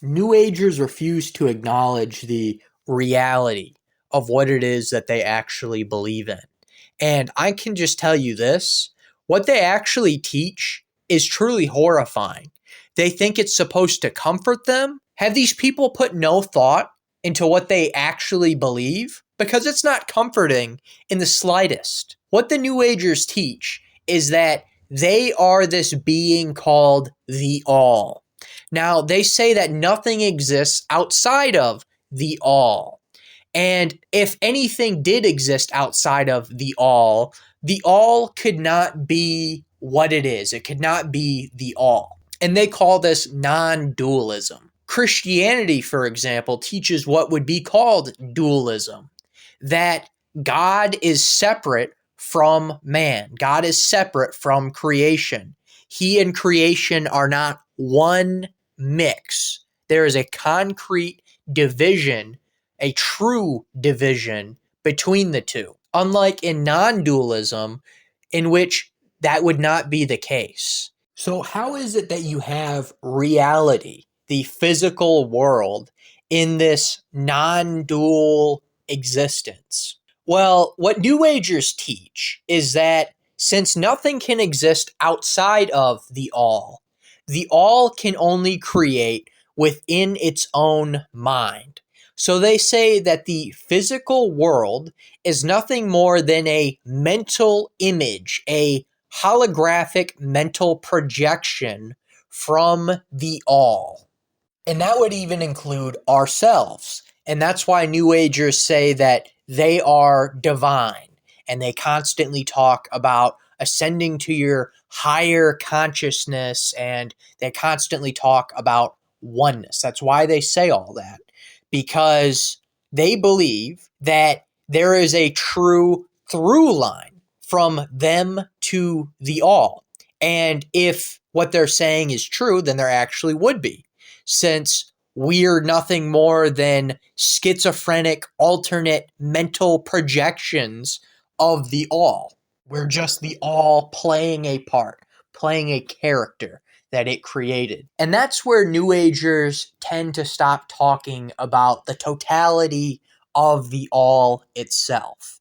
New Agers refuse to acknowledge the reality of what it is that they actually believe in. And I can just tell you this, what they actually teach is truly horrifying. They think it's supposed to comfort them. Have these people put no thought into what they actually believe? Because it's not comforting in the slightest. What the New Agers teach is that they are this being called the All. Now, they say that nothing exists outside of the All. And if anything did exist outside of the all could not be what it is. It could not be the all. And they call this non dualism. Christianity, for example, teaches what would be called dualism, that God is separate from man, God is separate from creation. He and creation are not one mix. There is a concrete division, a true division between the two. Unlike in non dualism, in which that would not be the case. So, how is it that you have reality, the physical world, in this non dual existence? Well, what New Agers teach is that since nothing can exist outside of the all can only create within its own mind. So they say that the physical world is nothing more than a mental image, a holographic mental projection from the all. And that would even include ourselves. And that's why New Agers say that they are divine. And they constantly talk about ascending to your higher consciousness, and they constantly talk about oneness. That's why they say all that, because they believe that there is a true through line from them to the all. And if what they're saying is true, then there actually would be, since we're nothing more than schizophrenic alternate mental projections of the all. We're just the all playing a part, playing a character that it created. And that's where New Agers tend to stop talking about the totality of the all itself.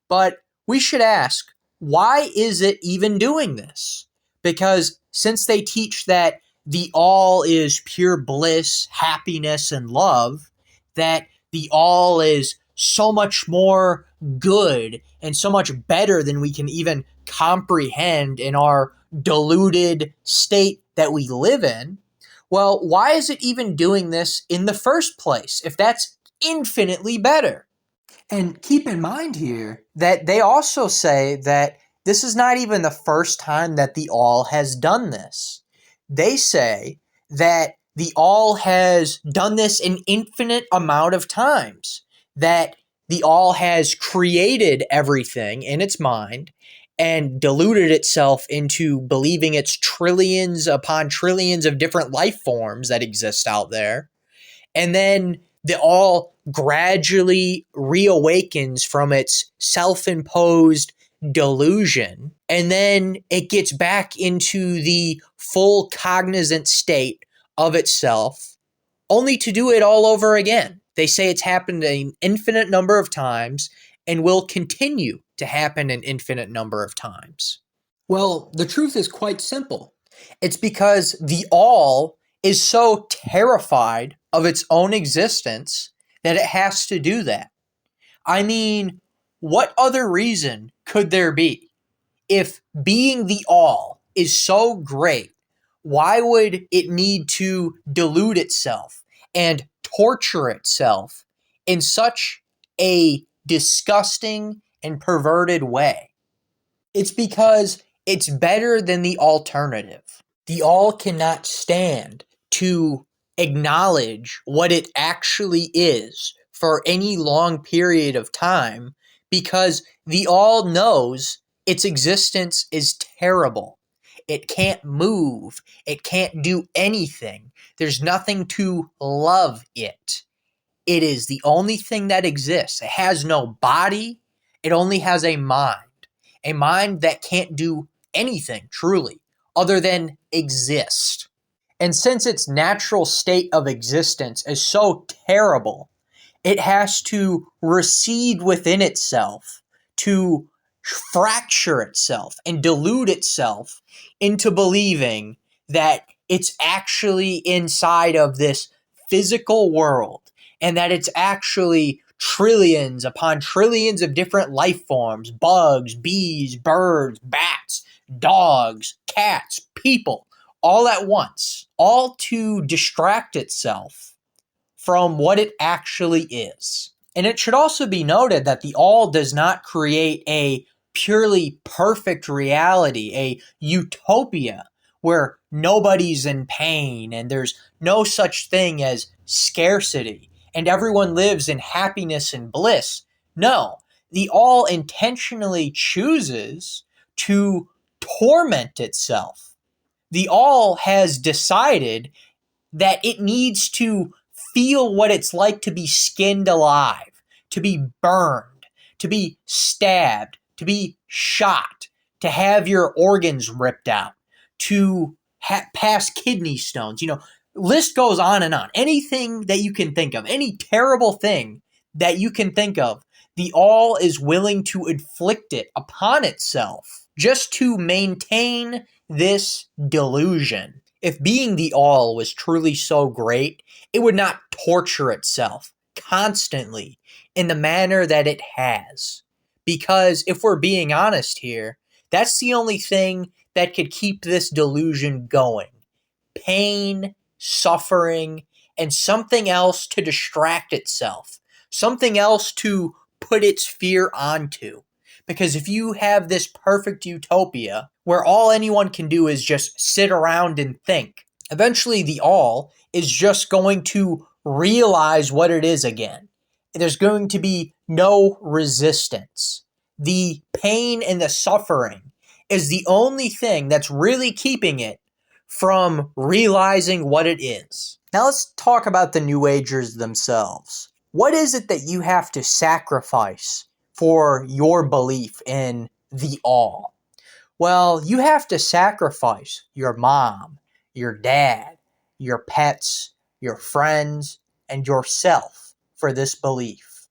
But we should ask, why is it even doing this? Because since they teach that the all is pure bliss, happiness, and love, that the all is so much more good and so much better than we can even comprehend in our deluded state that we live in, well, why is it even doing this in the first place if that's infinitely better? And keep in mind here that they also say that this is not even the first time that the all has done this. They say that the all has done this an infinite amount of times, that the all has created everything in its mind and deluded itself into believing it's trillions upon trillions of different life forms that exist out there. And then the all gradually reawakens from its self-imposed delusion, and then it gets back into the full cognizant state of itself, only to do it all over again. They say it's happened an infinite number of times and will continue to happen an infinite number of times. Well, the truth is quite simple. It's because the all is so terrified of its own existence that it has to do that. I mean, what other reason could there be? If being the all is so great, why would it need to delude itself and torture itself in such a disgusting and perverted way? It's because it's better than the alternative. The all cannot stand to acknowledge what it actually is for any long period of time, because the all knows its existence is terrible. It can't move. It can't do anything. There's nothing to love it. It is the only thing that exists. It has no body. It only has a mind that can't do anything truly other than exist. And since its natural state of existence is so terrible, it has to recede within itself, to fracture itself and delude itself into believing that it's actually inside of this physical world and that it's actually trillions upon trillions of different life forms, bugs, bees, birds, bats, dogs, cats, people, all at once, all to distract itself from what it actually is. And it should also be noted that the all does not create a purely perfect reality, a utopia where nobody's in pain and there's no such thing as scarcity and everyone lives in happiness and bliss. No, the all intentionally chooses to torment itself. The all has decided that it needs to feel what it's like to be skinned alive, to be burned, to be stabbed, to be shot, to have your organs ripped out, to pass kidney stones. List goes on and on. Anything that you can think of, any terrible thing that you can think of, the all is willing to inflict it upon itself just to maintain this delusion. If being the all was truly so great, it would not torture itself constantly in the manner that it has. Because if we're being honest here, that's the only thing that could keep this delusion going. Pain, suffering, and something else to distract itself. Something else to put its fear onto. Because if you have this perfect utopia where all anyone can do is just sit around and think, eventually the all is just going to realize what it is again. There's going to be no resistance. The pain and the suffering is the only thing that's really keeping it from realizing what it is. Now let's talk about the New Agers themselves. What is it that you have to sacrifice for your belief in the all? Well, you have to sacrifice your mom, your dad, your pets, your friends, and yourself for this belief.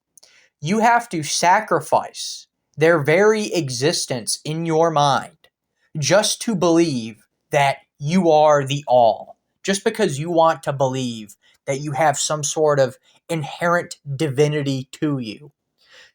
You have to sacrifice their very existence in your mind just to believe that you are the all. Just because you want to believe that you have some sort of inherent divinity to you.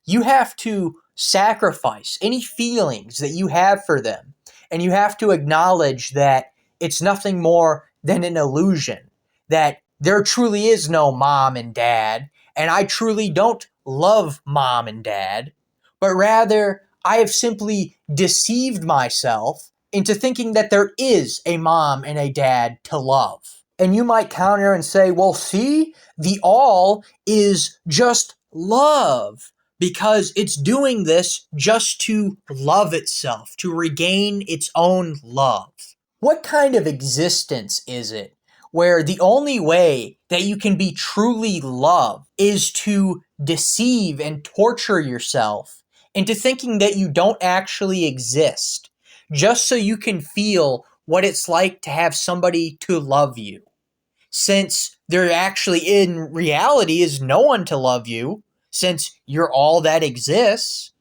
You have to sacrifice any feelings that you have for them. And you have to acknowledge that it's nothing more than an illusion. That there truly is no mom and dad. And I truly don't love mom and dad. But rather, I have simply deceived myself into thinking that there is a mom and a dad to love. And you might counter and say, well, see, the all is just love. Because it's doing this just to love itself, to regain its own love. What kind of existence is it where the only way that you can be truly loved is to deceive and torture yourself into thinking that you don't actually exist, just so you can feel what it's like to have somebody to love you? Since there actually in reality is no one to love you, since you're all that exists,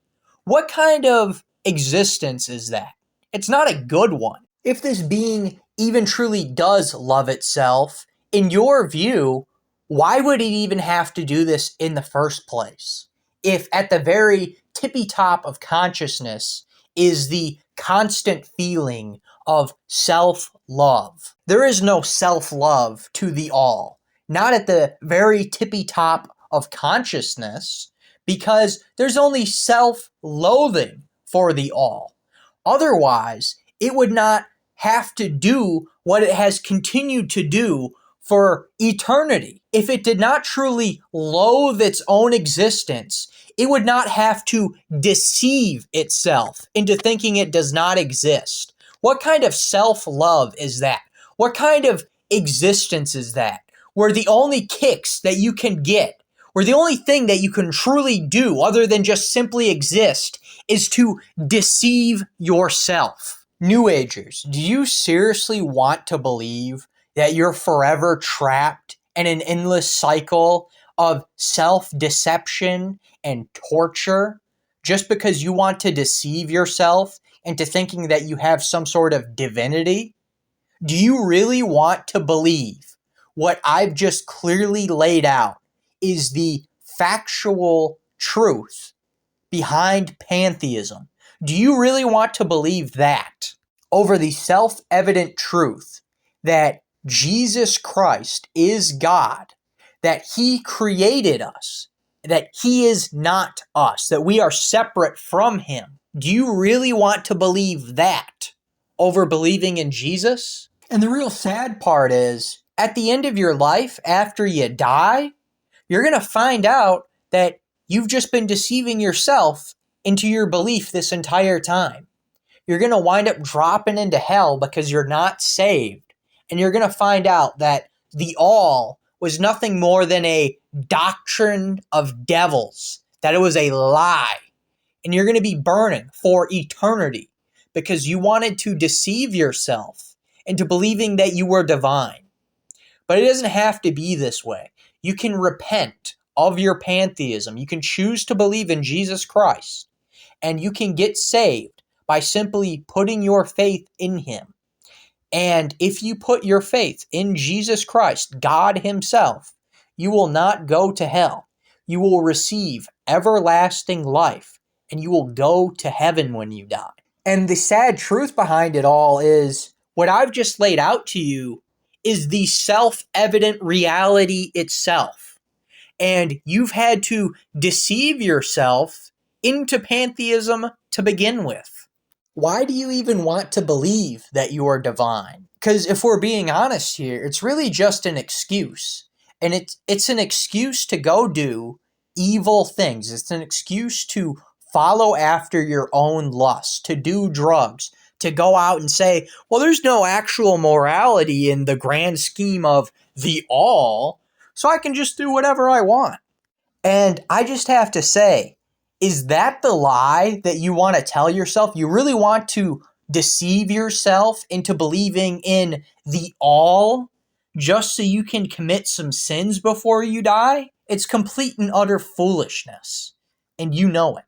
what kind of existence is that? It's not a good one. If this being even truly does love itself, in your view, why would it even have to do this in the first place? If at the very tippy top of consciousness is the constant feeling of self-love. There is no self-love to the all. Not at the very tippy top of consciousness, because there's only self-loathing for the all. Otherwise, it would not have to do what it has continued to do for eternity. If it did not truly loathe its own existence, it would not have to deceive itself into thinking it does not exist. What kind of self-love is that? What kind of existence is that? Where the only kicks that you can get, where the only thing that you can truly do other than just simply exist is to deceive yourself. New Agers, do you seriously want to believe that you're forever trapped in an endless cycle of self-deception and torture just because you want to deceive yourself into thinking that you have some sort of divinity? Do you really want to believe what I've just clearly laid out is the factual truth behind pantheism? Do you really want to believe that over the self-evident truth that Jesus Christ is God, that he created us, that he is not us, that we are separate from him? Do you really want to believe that over believing in Jesus? And the real sad part is, at the end of your life, after you die, you're going to find out that you've just been deceiving yourself into your belief this entire time. You're going to wind up dropping into hell because you're not saved. And you're going to find out that the all was nothing more than a doctrine of devils, that it was a lie. And you're going to be burning for eternity because you wanted to deceive yourself into believing that you were divine. But it doesn't have to be this way. You can repent of your pantheism. You can choose to believe in Jesus Christ, and you can get saved by simply putting your faith in him. And if you put your faith in Jesus Christ, God himself, you will not go to hell. You will receive everlasting life, and you will go to heaven when you die. And the sad truth behind it all is what I've just laid out to you is the self-evident reality itself. And you've had to deceive yourself into pantheism to begin with. Why do you even want to believe that you are divine? Because if we're being honest here, it's really just an excuse. And it's an excuse to go do evil things. It's an excuse to follow after your own lust, to do drugs, to go out and say, well, there's no actual morality in the grand scheme of the all, so I can just do whatever I want. And I just have to say, is that the lie that you want to tell yourself? You really want to deceive yourself into believing in the all just so you can commit some sins before you die? It's complete and utter foolishness, and you know it.